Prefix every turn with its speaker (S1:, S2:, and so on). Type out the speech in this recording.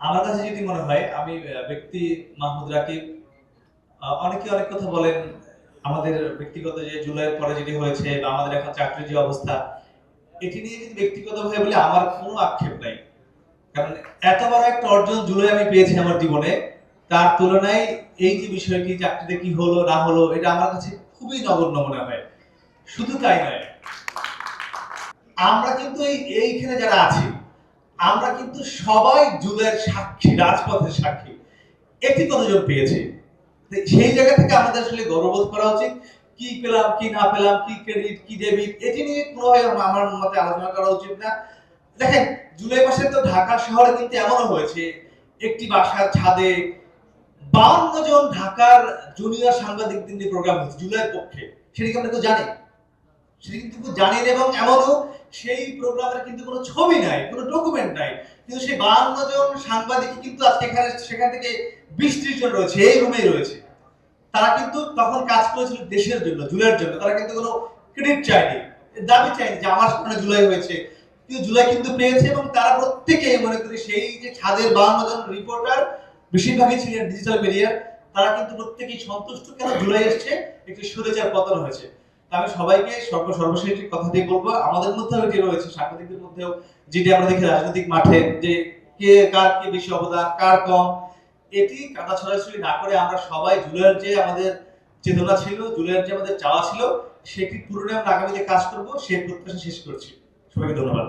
S1: আমার কাছে যদি মনে হয় আমি ব্যক্তি মাহমুদ রাকিব অনেকে অনেক কথা বলেন আমাদের ব্যক্তিগত যে জুলাইয়ের পরে যেটি হয়েছে বা আমাদের এখন চাকরির যে অবস্থা এটি নিয়ে যদি ব্যক্তিগতভাবে বলি আমার কোনো আক্ষেপ নাই। কারণ এত বড় একটা অর্জন জুলাই আমি পেয়েছি আমার জীবনে, তার তুলনায় এই যে বিষয়টি চাকরিতে কি হলো না হলো এটা আমার কাছে খুবই নগণ্য মনে হয়। শুধু তাই নয়, আমরা কিন্তু এইখানে যারা আছি আমরা কিন্তু সবাই জুলাইয়ের সাক্ষী, রাজপথের সাক্ষী। একটি কতজন পেয়েছি, সেই জায়গা থেকে আমাদের আসলে গর্ববোধ করা উচিত। কি পেলাম কি না পেলাম, কি ক্রেডিট কি ডেবিট, এটি নিয়ে কোনোভাবে আমার মতে আলোচনা করা উচিত না। দেখেন, জুলাই মাসে তো ঢাকা শহরে কিন্তু এমনও হয়েছে একটি বাসার ছাদে 52 জন ঢাকার জুনিয়র সাংবাদিকদের নিয়ে প্রোগ্রাম হচ্ছে জুলাইয়ের পক্ষে। সেটা কি আমরা কেউ জানি? সেটা কিন্তু জানেন, এবং এমনও সেই প্রোগ্রামের কিন্তু কোনো ছবি নাই, কোনো ডকুমেন্ট নাই, কিন্তু সেই 52 জন সাংবাদিক কিন্তু আজকে সেখান থেকে 20-30 জন রয়েছে, এই রুমেই রয়েছে। তারা কিন্তু তখন কাজ করেছিল দেশের জন্য, জুলাইয়ের জন্য। তারা কিন্তু কোনো ক্রেডিট চায়নি, দাবি চায়নি যে আমার সামনে জুলাই হয়েছে, কিন্তু জুলাই কিন্তু পেয়েছে। এবং তারা প্রত্যেকেই মনে করি সেই যে ছাদের 52 জন রিপোর্টার বেশিরভাগই ছিলেন ডিজিটাল মিডিয়ার, তারা কিন্তু প্রত্যেকেই সন্তুষ্ট কেন জুলাই এসছে, একটি স্বৈরাচার পতন হয়েছে। আমি সবাইকে সর্বশেষ একটি কথাটি বলবো, আমাদের মধ্যেও এটি রয়েছে, সাংবাদিকদের মধ্যেও যেটি আমরা দেখি রাজনৈতিক মাঠে, যে কে কার কি বেশি অবদান কার কম, এটি কাটা ছড়াছড়ি না করে আমরা সবাই জুলাইয়ের যে আমাদের চেতনা ছিল, জুলাইয়ের যে আমাদের চাওয়া ছিল, সেটি পূরণে আমরা আগামীতে কাজ করব, সেই প্রত্যাশা শেষ করছি। সবাইকে ধন্যবাদ।